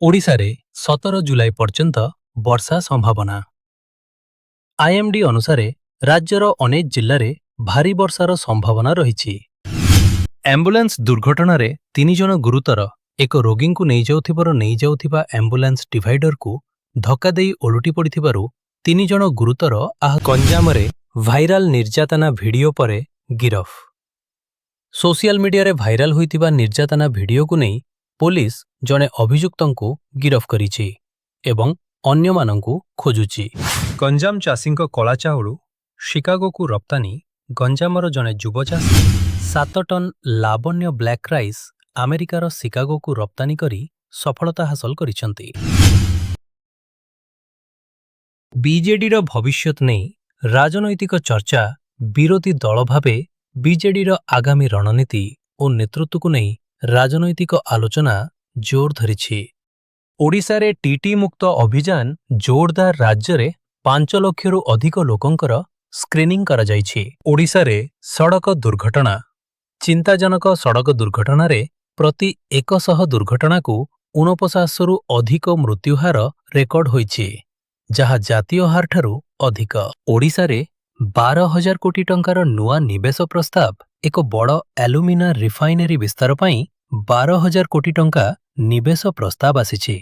ଓଡ଼ିଶାରେ 17 ଜୁଲାଇ ପର୍ଯ୍ୟନ୍ତ ବର୍ଷା ସମ୍ଭାବନା। ଆଇଏମ୍ଡି ଅନୁସାରେ ରାଜ୍ୟର ଅନେକ ଜିଲ୍ଲାରେ ଭାରୀ ବର୍ଷାର ସମ୍ଭାବନା ରହିଛି। ଆମ୍ବୁଲାନ୍ସ ଦୁର୍ଘଟଣାରେ 3 ଜଣ ଗୁରୁତର। ଏକ ରୋଗୀଙ୍କୁ ନେଇଯାଉଥିବା ଆମ୍ବୁଲାନ୍ସ ଡିଭାଇଡରକୁ ଧକ୍କା ଦେଇ ଓଲଟି ପଡ଼ିଥିବାରୁ 3 ଜଣ ଗୁରୁତର ଆହତ। ଗଞ୍ଜାମରେ ଭାଇରାଲ ନିର୍ଯାତନା ଭିଡିଓ ପରେ ଗିରଫ। ସୋସିଆଲ ମିଡିଆରେ ଭାଇରାଲ ହୋଇଥିବା ନିର୍ଯାତନା ଭିଡିଓକୁ ନେଇ ପୋଲିସ ଜଣେ ଅଭିଯୁକ୍ତଙ୍କୁ ଗିରଫ କରିଛି ଏବଂ ଅନ୍ୟମାନଙ୍କୁ ଖୋଜୁଛି। ଗଞ୍ଜାମ ଚାଷୀଙ୍କ କଳା ଚାଉଳ ଶିକାଗୋକୁ ରପ୍ତାନି। ଗଞ୍ଜାମର ଜଣେ ଯୁବ ଚାଷୀ 7 ଟନ୍ ଲାବଣ୍ୟ ବ୍ଲାକ୍ ରାଇସ୍ ଆମେରିକାର ଶିକାଗୋକୁ ରପ୍ତାନି କରି ସଫଳତା ହାସଲ କରିଛନ୍ତି। ବିଜେଡିର ଭବିଷ୍ୟତ ନେଇ ରାଜନୈତିକ ଚର୍ଚ୍ଚା। ବିରୋଧୀ ଦଳ ଭାବେ ବିଜେଡିର ଆଗାମୀ ରଣନୀତି ଓ ନେତୃତ୍ୱକୁ ନେଇ ରାଜନୈତିକ ଆଲୋଚନା ଜୋର ଧରିଛି। ଓଡ଼ିଶାରେ ଟିଟି ମୁକ୍ତ ଅଭିଯାନ ଜୋରଦାର। ରାଜ୍ୟରେ 5 ଲକ୍ଷରୁ ଅଧିକ ଲୋକଙ୍କର ସ୍କ୍ରିନିଂ କରାଯାଇଛି। ଓଡ଼ିଶାରେ ସଡ଼କ ଦୁର୍ଘଟଣା। ଚିନ୍ତାଜନକ ସଡ଼କ ଦୁର୍ଘଟଣାରେ ପ୍ରତି 100 ଦୁର୍ଘଟଣାକୁ 49ରୁ ଅଧିକ ମୃତ୍ୟୁହାର ରେକର୍ଡ ହୋଇଛି, ଯାହା ଜାତୀୟ ହାରଠାରୁ ଅଧିକ। ଓଡ଼ିଶାରେ 12,000 କୋଟି ଟଙ୍କାର ନୂଆ ନିବେଶ ପ୍ରସ୍ତାବ। ଏକ ବଡ଼ ଆଲୁମିନା ରିଫାଇନେରୀ ବିସ୍ତାର ପାଇଁ 12,000 କୋଟି ଟଙ୍କା ନିବେଶ ପ୍ରସ୍ତାବ ଆସିଛି।